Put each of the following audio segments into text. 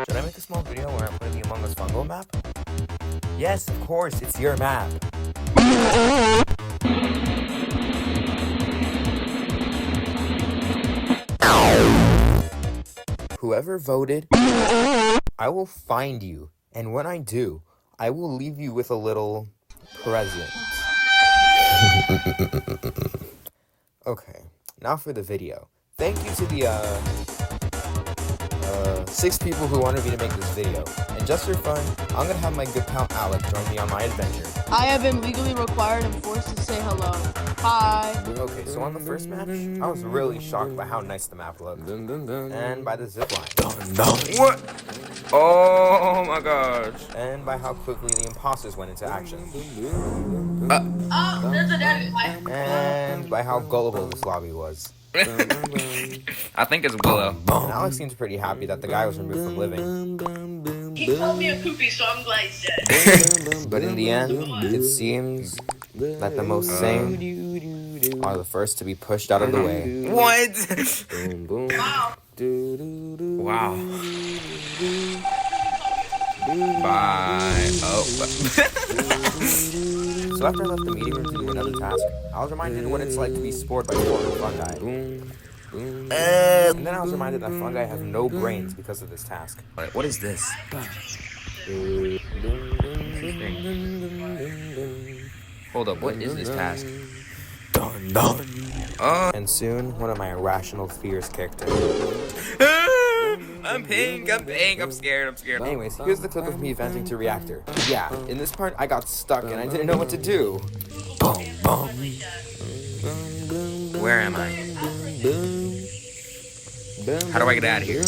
Should I make a small video where I play the Among Us Fungle map? Yes, of course, it's your map. Whoever voted, I will find you. And when I do, I will leave you with a little present. Okay, now for the video. Thank you to the 6 people who wanted me to make this video. And just for fun, I'm gonna have my good pal Alek join me on my adventure. I have been legally required and forced to say hello. Hi. Okay, so on the first match, I was really shocked by how nice the map looked. And by the zipline. What? Oh my gosh. And by how quickly the imposters went into action. There's a daddy. And by how gullible this lobby was. I think it's Willow. And Alek seems pretty happy that the guy was removed from living. He called me a poopy, so I'm glad he's dead. But in the end, it seems that the most sane are the first to be pushed out of the way. What? Wow. Wow. Bye. Oh. So after I left the meeting room to do another task, I was reminded what it's like to be spored by 4 fungi. And then I was reminded that fungi have no brains because of this task. Wait, what is this? Hold up, what is this task? And soon, one of my irrational fears kicked in. I'm pink, I'm scared. Anyways, here's the clip of me venting to reactor. Yeah, in this part, I got stuck and I didn't know what to do. Where am I? How do I get out of here?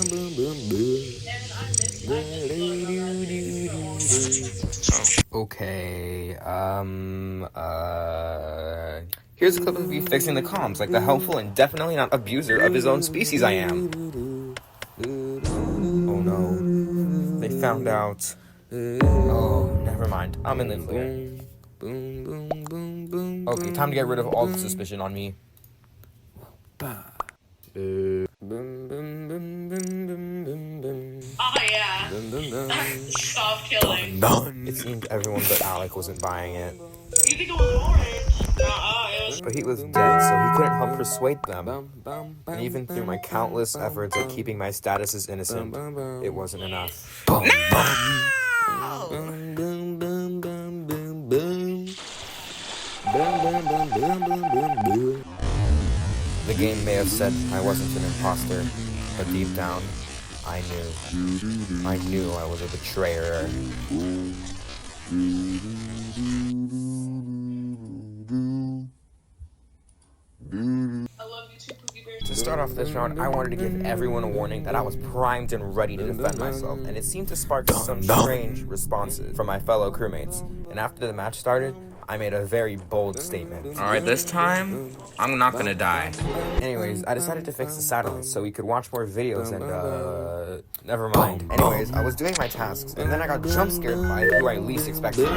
Okay, here's a clip of me fixing the comms, like the helpful and definitely not abuser of his own species I am. Oh no, they found out. Oh, never mind, I'm in the clear. Okay, time to get rid of all the suspicion on me. Oh yeah. Stop killing. It seemed everyone but Alek wasn't buying it. You think it was orange? It was. But he was dead, so he couldn't help persuade them. And even through my countless efforts at keeping my status as innocent, it wasn't enough. The game may have said I wasn't an imposter, but deep down, I knew. I knew I was a betrayer. To start off this round, I wanted to give everyone a warning that I was primed and ready to defend myself, and it seemed to spark some strange responses from my fellow crewmates. And after the match started, I made a very bold statement. Alright, this time, I'm not gonna die. Anyways, I decided to fix the satellites so we could watch more videos and, never mind. Anyways, I was doing my tasks, and then I got jump scared by who I least expected.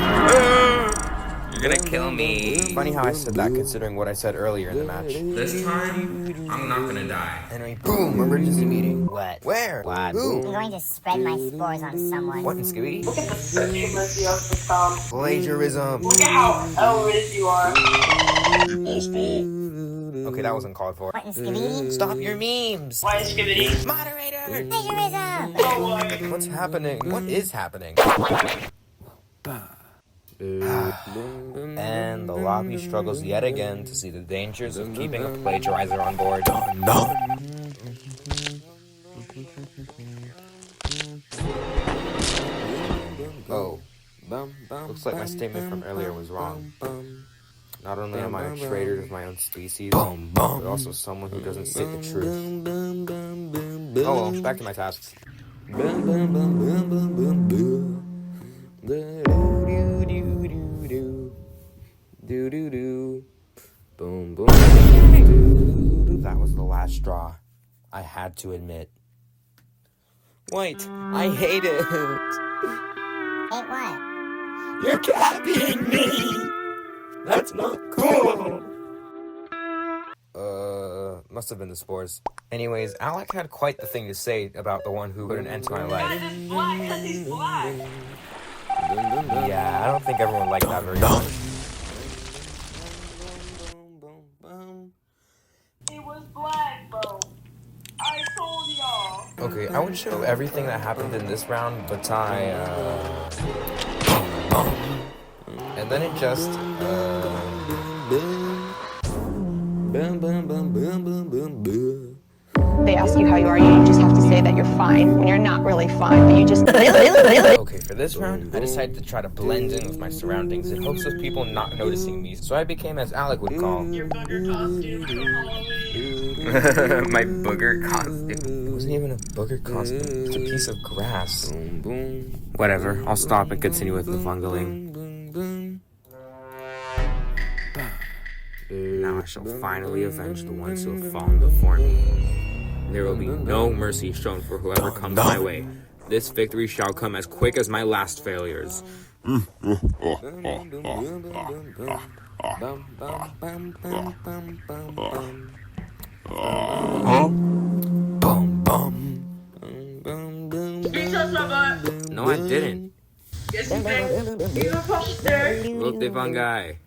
You're gonna kill me. Funny how I said that considering what I said earlier in the match. This time, I'm not gonna die. Anyway, boom, emergency meeting. What? Where? What? Who? I'm going to spread my spores on someone. What in Skibidi? Look at the searching list you have to stop. Plagiarism. Look at how Elriz you are. Okay, that wasn't called for. What in Skibidi? Stop your memes! Why is Skibidi? Moderator! Plagiarism! Oh boy. What's happening? What is happening? And the lobby struggles yet again to see the dangers of keeping a plagiarizer on board. Oh, looks like my statement from earlier was wrong. Not only am I a traitor to my own species, but also someone who doesn't say the truth. Oh well, back to my tasks. That was the last straw. I had to admit. Wait, I hate it. Hate what? You're copying me. That's not cool. Must have been the spores. Anyways, Alek had quite the thing to say about the one who put an end to my life. Just black because he's black. Yeah, I don't think everyone liked that very much. He was black, bro. I told y'all. Okay, I would show everything that happened in this round, but and then it just, They ask you how you are, you just have to say that you're fine when you're not really fine, but you just... Okay, for this round, I decided to try to blend in with my surroundings in hopes of people not noticing me, so I became, as Alek would call, Your booger costume for Halloween. My booger costume. it wasn't even a booger costume, it's a piece of grass. Whatever, I'll stop and continue with the fungling. Now I shall finally avenge the ones who have fallen before me. There will be no mercy shown for whoever comes my way. This victory shall come as quick as my last failures. You touched my butt. No, I didn't. Yes, you did. You pushed there. Look, the Funguy.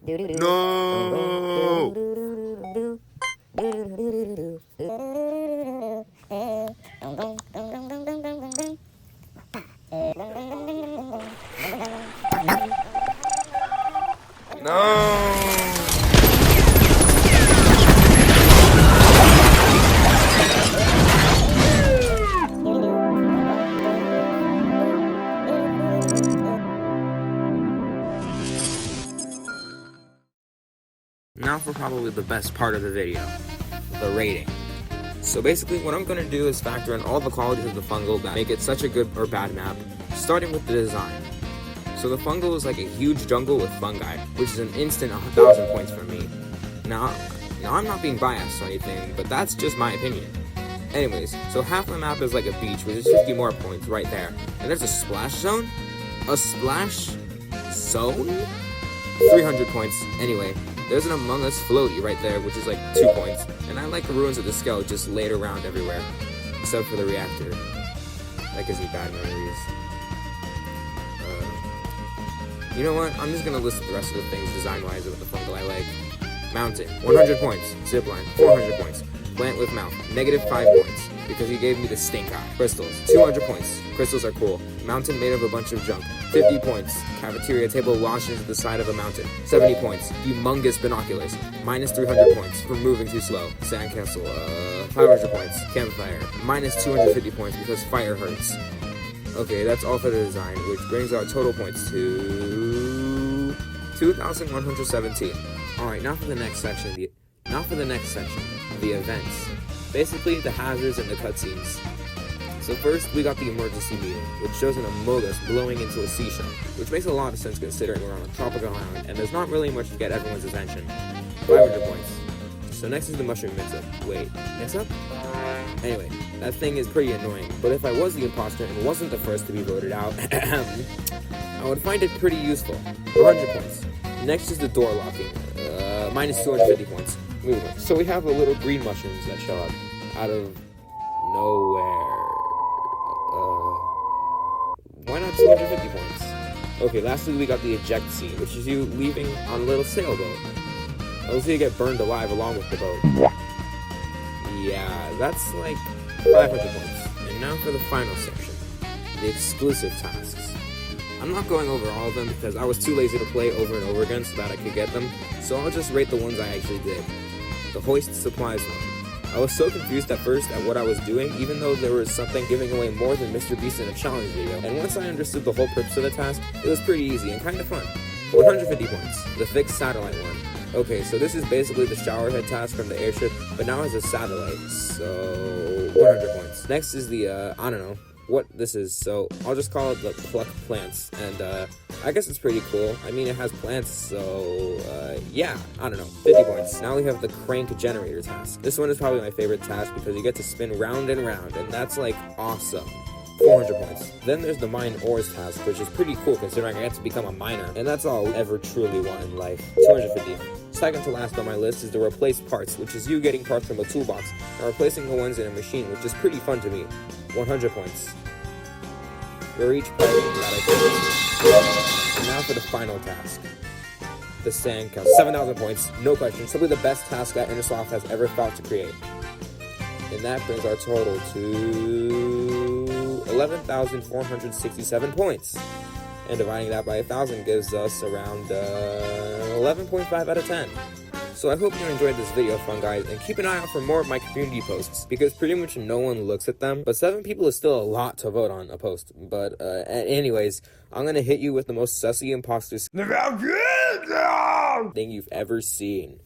Now for probably the best part of the video, the rating. So basically what I'm going to do is factor in all the qualities of the Fungle that make it such a good or bad map, starting with the design. So the Fungle is like a huge jungle with fungi, which is an instant 1,000 points for me. Now I'm not being biased or anything, but that's just my opinion. Anyways, so half the map is like a beach, which is 50 more points right there. And there's a splash zone? A splash zone? 300 points. Anyway, there's an Among Us floaty right there, which is like 2 points. And I like the ruins of the skull just laid around everywhere. Except for the reactor. That gives me bad memories. You know what? I'm just gonna list the rest of the things design-wise with the Fungle I like. Mountain, 100 points. Zipline, 400 points. Plant with mouth, -5 points, because he gave me the stink eye. Crystals, 200 points. Crystals are cool. Mountain made of a bunch of junk, 50 points. Cafeteria table launched into the side of a mountain, 70 points. Humongous binoculars, -300 points for moving too slow. Sandcastle, 500 points. Campfire, -250 points because fire hurts. Okay, that's all for the design, which brings our total points to 2,117. Alright, now for the next section. The events. Basically, the hazards and the cutscenes. So first, we got the emergency meeting, which shows an Among Us blowing into a seashell, which makes a lot of sense considering we're on a tropical island, and there's not really much to get everyone's attention. 500 points. So next is the mushroom mix-up. Wait, mix-up? Anyway, that thing is pretty annoying, but if I was the imposter and wasn't the first to be voted out, I would find it pretty useful. 100 points. Next is the door locking, -250 points. Moving on. So we have the little green mushrooms that show up out of nowhere. Why not 250 points? Okay, lastly we got the eject scene, which is you leaving on a little sailboat. Also you get burned alive along with the boat. Yeah, that's like 500 points. And now for the final section, the exclusive tasks. I'm not going over all of them because I was too lazy to play over and over again so that I could get them, so I'll just rate the ones I actually did. The hoist supplies one. I was so confused at first at what I was doing, even though there was something giving away more than Mr. Beast in a challenge video, and once I understood the whole purpose of the task, it was pretty easy and kind of fun. 150 points. The fixed satellite one. Okay, so this is basically the showerhead task from the airship, but now as a satellite, so 100 points. Next is the, I don't know what this is, so I'll just call it the pluck plants, and I guess it's pretty cool. I mean, it has plants, so yeah, I don't know, 50 points. Now we have the crank generator task. This one is probably my favorite task because you get to spin round and round, and that's like awesome. 400 points. Then there's the mine ores task, which is pretty cool considering I get to become a miner, and that's all I ever truly want in life. 250. second to last on my list is the replace parts, which is you getting parts from a toolbox and replacing the ones in a machine, which is pretty fun to me. 100 points. For each part that I did. And now for the final task. The sandcastles. 7,000 points, no question. Simply the best task that Intersoft has ever thought to create. And that brings our total to 11,467 points. And dividing that by 1,000 gives us around 11.5 out of 10. So I hope you enjoyed this video, fun guys, and keep an eye out for more of my community posts, because pretty much no one looks at them, but 7 people is still a lot to vote on a post. But anyways, I'm gonna hit you with the most sussy imposter thing you've ever seen.